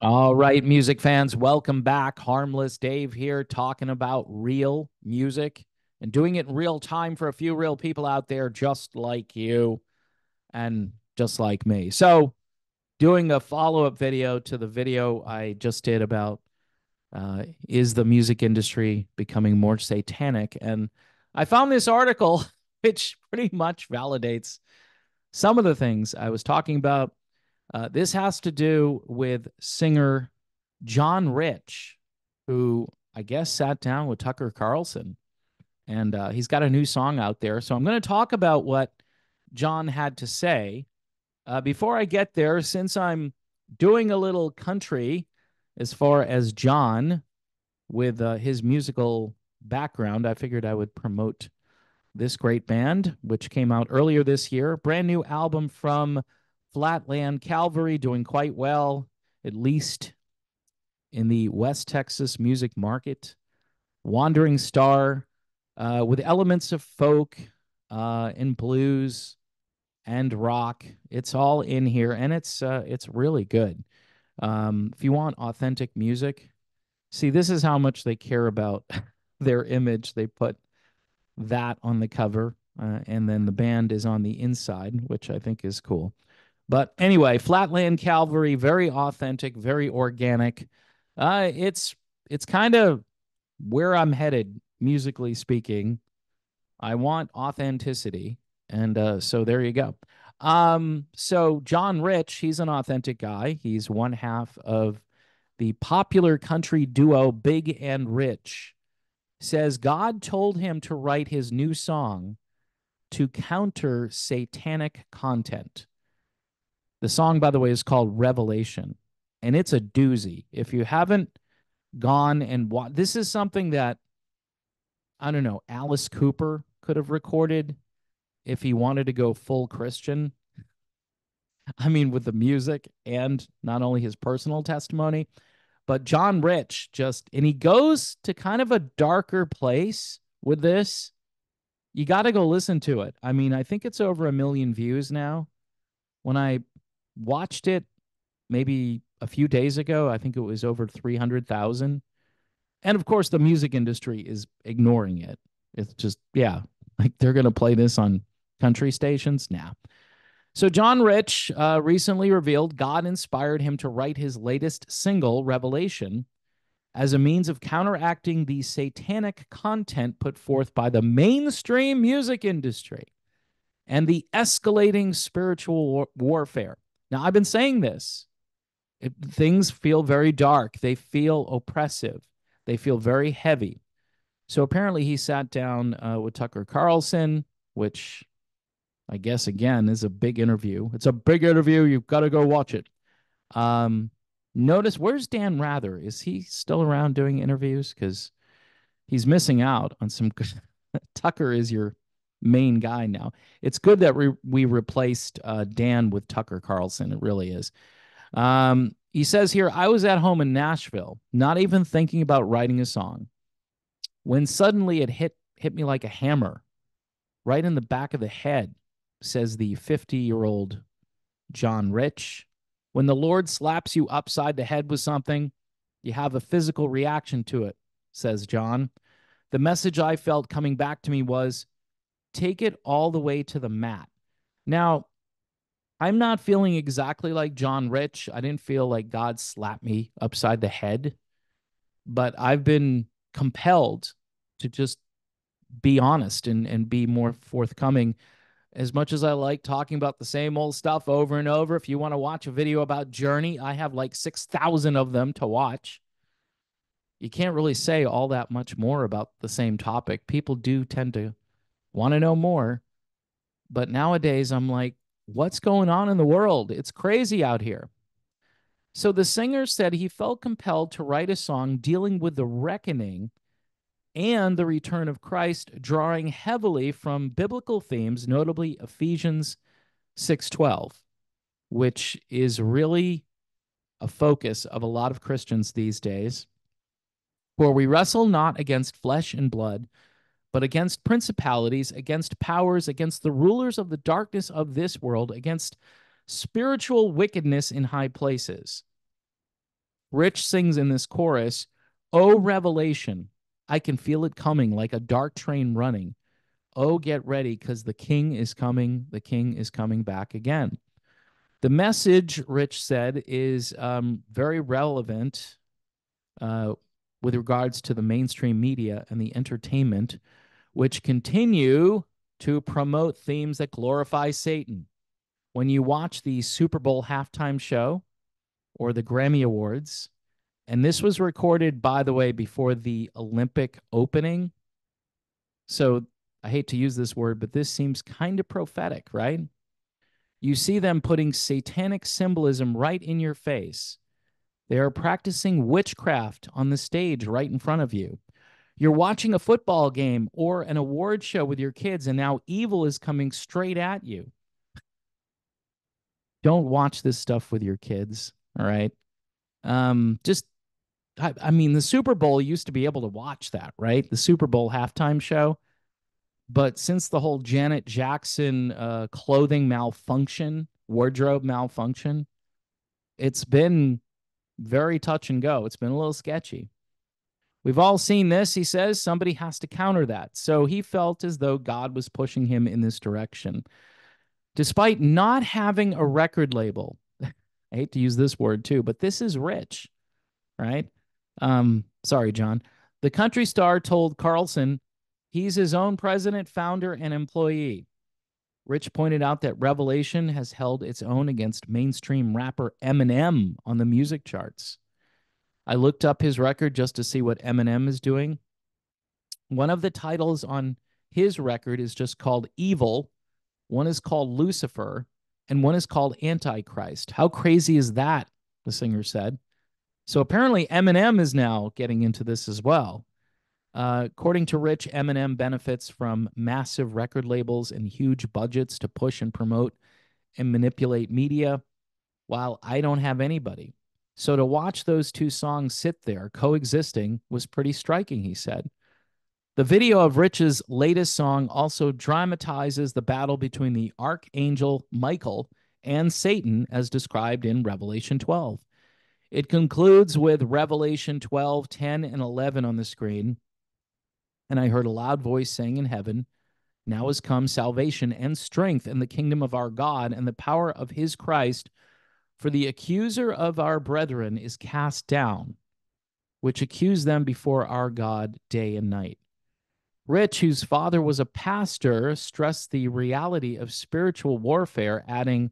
All right, music fans, welcome back. Harmless Dave here talking about real music and doing it in real time for a few real people out there just like you and just like me. So, doing a follow up video to the video I just did about is the music industry becoming more satanic? And I found this article which pretty much validates some of the things I was talking about. This has to do with singer John Rich, who I guess sat down with Tucker Carlson, and he's got a new song out there. So I'm going to talk about what John had to say. Before I get there, since I'm doing a little country as far as John with his musical background, I figured I would promote this great band, which came out earlier this year. Brand new album from Flatland Calvary, doing quite well, at least in the West Texas music market. Wandering Star, with elements of folk and blues and rock. It's all in here, and it's really good. If you want authentic music, see, this is how much they care about their image. They put that on the cover, and then the band is on the inside, which I think is cool. But anyway, Flatland Calvary, very authentic, very organic. It's kind of where I'm headed musically speaking. I want authenticity, and so there you go. So John Rich, he's an authentic guy. He's one half of the popular country duo Big and Rich. Says God told him to write his new song to counter satanic content. The song, by the way, is called Revelation, and it's a doozy. If you haven't gone and watched, this is something that, I don't know, Alice Cooper could have recorded if he wanted to go full Christian. I mean, with the music and not only his personal testimony, but John Rich just, and he goes to kind of a darker place with this. You got to go listen to it. I mean, I think it's over 1 million views now. When I watched it maybe a few days ago, I think it was over 300,000. And of course, the music industry is ignoring it. It's just, yeah, like they're going to play this on country stations. Nah. So, John Rich recently revealed God inspired him to write his latest single, Revelation, as a means of counteracting the satanic content put forth by the mainstream music industry and the escalating spiritual warfare. Now, I've been saying this. Things feel very dark. They feel oppressive. They feel very heavy. So apparently he sat down with Tucker Carlson, which I guess, again, is a big interview. It's a big interview. You've got to go watch it. Um, Notice, where's Dan Rather? Is he still around doing interviews? Because he's missing out on some. Tucker is your main guy now. It's good that we replaced Dan with Tucker Carlson. It really is. He says here, I was at home in Nashville, not even thinking about writing a song, when suddenly it hit me like a hammer, right in the back of the head, says the 50-year-old John Rich. When the Lord slaps you upside the head with something, you have a physical reaction to it, says John. The message I felt coming back to me was, take it all the way to the mat. Now, I'm not feeling exactly like John Rich. I didn't feel like God slapped me upside the head, but I've been compelled to just be honest and be more forthcoming. As much as I like talking about the same old stuff over and over, if you want to watch a video about Journey, I have like 6,000 of them to watch. You can't really say all that much more about the same topic. People do tend to want to know more. But nowadays, I'm like, what's going on in the world? It's crazy out here. So the singer said he felt compelled to write a song dealing with the reckoning and the return of Christ, drawing heavily from biblical themes, notably Ephesians 6:12, which is really a focus of a lot of Christians these days. For we wrestle not against flesh and blood, but against principalities, against powers, against the rulers of the darkness of this world, against spiritual wickedness in high places. Rich sings in this chorus, "Oh, revelation, I can feel it coming like a dark train running. Oh, get ready, because the king is coming. The king is coming back again." The message, Rich said, is very relevant uh, with regards to the mainstream media and the entertainment, which continue to promote themes that glorify Satan. When you watch the Super Bowl halftime show or the Grammy Awards, and this was recorded, by the way, before the Olympic opening. So I hate to use this word, but this seems kind of prophetic, right? You see them putting satanic symbolism right in your face. They are practicing witchcraft on the stage right in front of you. You're watching a football game or an award show with your kids, and now evil is coming straight at you. Don't watch this stuff with your kids. All right. Just I mean, the Super Bowl used to be able to watch that, right? The Super Bowl halftime show. But since the whole Janet Jackson clothing malfunction, wardrobe malfunction, it's been very touch and go. It's been a little sketchy. We've all seen this, he says. Somebody has to counter that. So he felt as though God was pushing him in this direction. Despite not having a record label, I hate to use this word too, but this is rich, right? Sorry, John. The country star told Carlson he's his own president, founder, and employee. Rich pointed out that Revelation has held its own against mainstream rapper Eminem on the music charts. I looked up his record just to see what Eminem is doing. One of the titles on his record is just called Evil, one is called Lucifer, and one is called Antichrist. How crazy is that? The singer said. So apparently Eminem is now getting into this as well. According to Rich, Eminem benefits from massive record labels and huge budgets to push and promote and manipulate media, while I don't have anybody. So to watch those two songs sit there coexisting was pretty striking, he said. The video of Rich's latest song also dramatizes the battle between the archangel Michael and Satan as described in Revelation 12. It concludes with Revelation 12, 10, and 11 on the screen. And I heard a loud voice saying in heaven, "Now has come salvation and strength in the kingdom of our God and the power of his Christ, for the accuser of our brethren is cast down, which accused them before our God day and night." Rich, whose father was a pastor, stressed the reality of spiritual warfare, adding,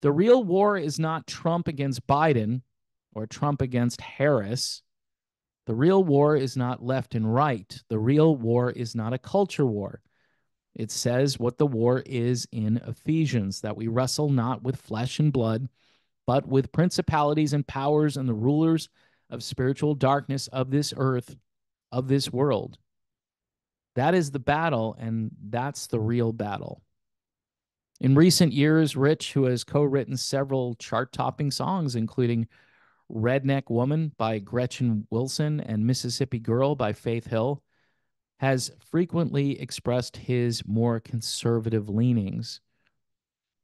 "The real war is not Trump against Biden or Trump against Harris. The real war is not left and right. The real war is not a culture war. It says what the war is in Ephesians, that we wrestle not with flesh and blood, but with principalities and powers and the rulers of spiritual darkness of this earth, of this world." That is the battle, and that's the real battle. In recent years, Rich, who has co-written several chart-topping songs, including Redneck Woman by Gretchen Wilson and Mississippi Girl by Faith Hill, has frequently expressed his more conservative leanings.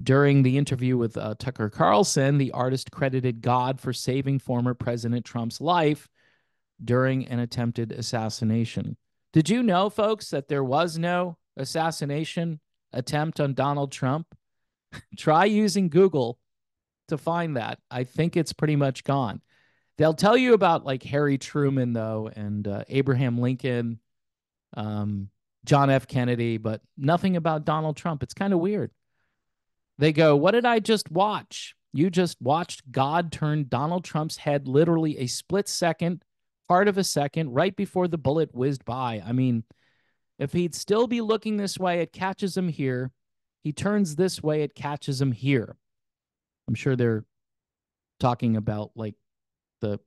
During the interview with Tucker Carlson, the artist credited God for saving former President Trump's life during an attempted assassination. Did you know, folks, that there was no assassination attempt on Donald Trump? Try using Google to find that. I think it's pretty much gone. They'll tell you about like Harry Truman, though, and Abraham Lincoln, John F. Kennedy, but nothing about Donald Trump. It's kind of weird. They go, "What did I just watch?" You just watched God turn Donald Trump's head literally a split second, part of a second, right before the bullet whizzed by. I mean, if he'd still be looking this way, it catches him here. He turns this way, it catches him here. I'm sure they're talking about like the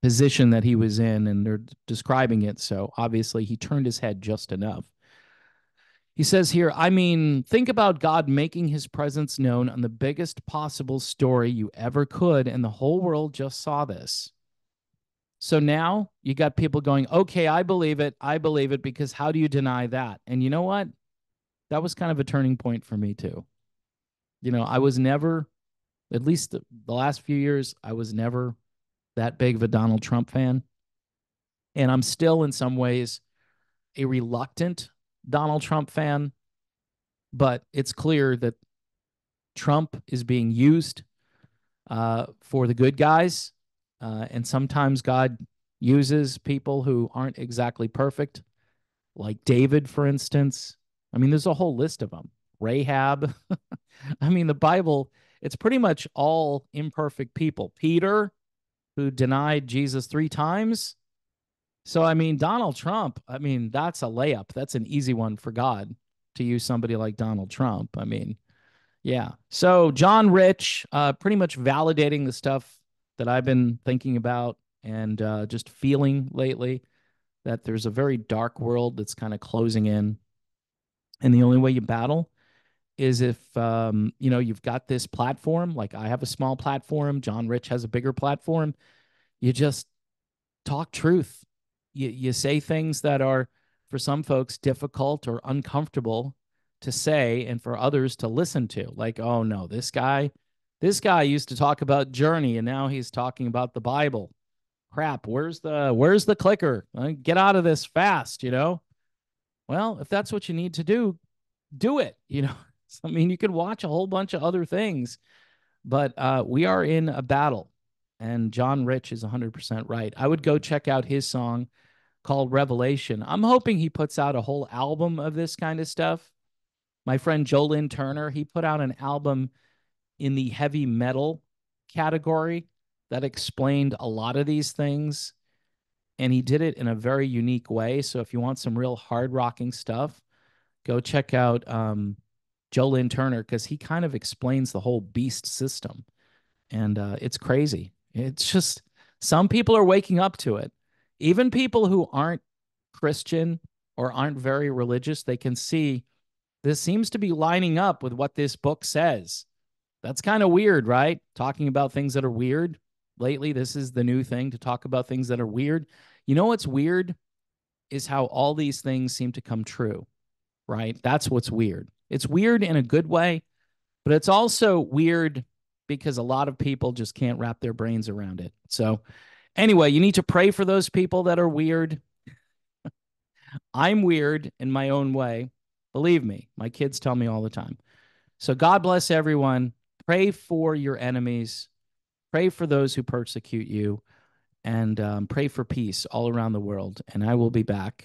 position that he was in and they're describing it. So obviously he turned his head just enough. He says here, I mean, think about God making his presence known on the biggest possible story you ever could, and the whole world just saw this. So now you got people going, okay, I believe it. I believe it, because how do you deny that? And you know what? That was kind of a turning point for me too. You know, I was never, at least the last few years, I was never that big of a Donald Trump fan. And I'm still, in some ways, a reluctant Donald Trump fan, but it's clear that Trump is being used for the good guys. And sometimes God uses people who aren't exactly perfect, like David, for instance. I mean, there's a whole list of them. Rahab. I mean, the Bible, it's pretty much all imperfect people. Peter, who denied Jesus 3 times. So, I mean, Donald Trump, I mean, that's a layup. That's an easy one for God to use somebody like Donald Trump. I mean, yeah. So, John Rich, pretty much validating the stuff that I've been thinking about and just feeling lately, that there's a very dark world that's kind of closing in. And the only way you battle is if you've got this platform. Like, I have a small platform, John Rich has a bigger platform. You just talk truth. You say things that are, for some folks, difficult or uncomfortable to say, and for others to listen to. Like, oh no, this guy used to talk about Journey, and now he's talking about the Bible. Crap, where's the clicker? Get out of this fast. Well, if that's what you need to do it. I mean, you could watch a whole bunch of other things, but we are in a battle, and John Rich is 100% right. I would go check out his song called Revelation. I'm hoping he puts out a whole album of this kind of stuff. My friend Jolyn Turner, he put out an album in the heavy metal category that explained a lot of these things, and he did it in a very unique way. So if you want some real hard rocking stuff, go check out Jolyn Turner, because he kind of explains the whole beast system. And it's crazy. It's just, some people are waking up to it. Even people who aren't Christian or aren't very religious, they can see this seems to be lining up with what this book says. That's kind of weird, right? Talking about things that are weird. Lately, this is the new thing, to talk about things that are weird. You know what's weird is how all these things seem to come true, right? That's what's weird. It's weird in a good way, but it's also weird because a lot of people just can't wrap their brains around it. So, anyway, you need to pray for those people that are weird. I'm weird in my own way. Believe me, my kids tell me all the time. So, God bless everyone. Pray for your enemies. Pray for those who persecute you, and pray for peace all around the world. And I will be back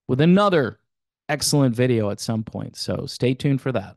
with another excellent video at some point. So stay tuned for that.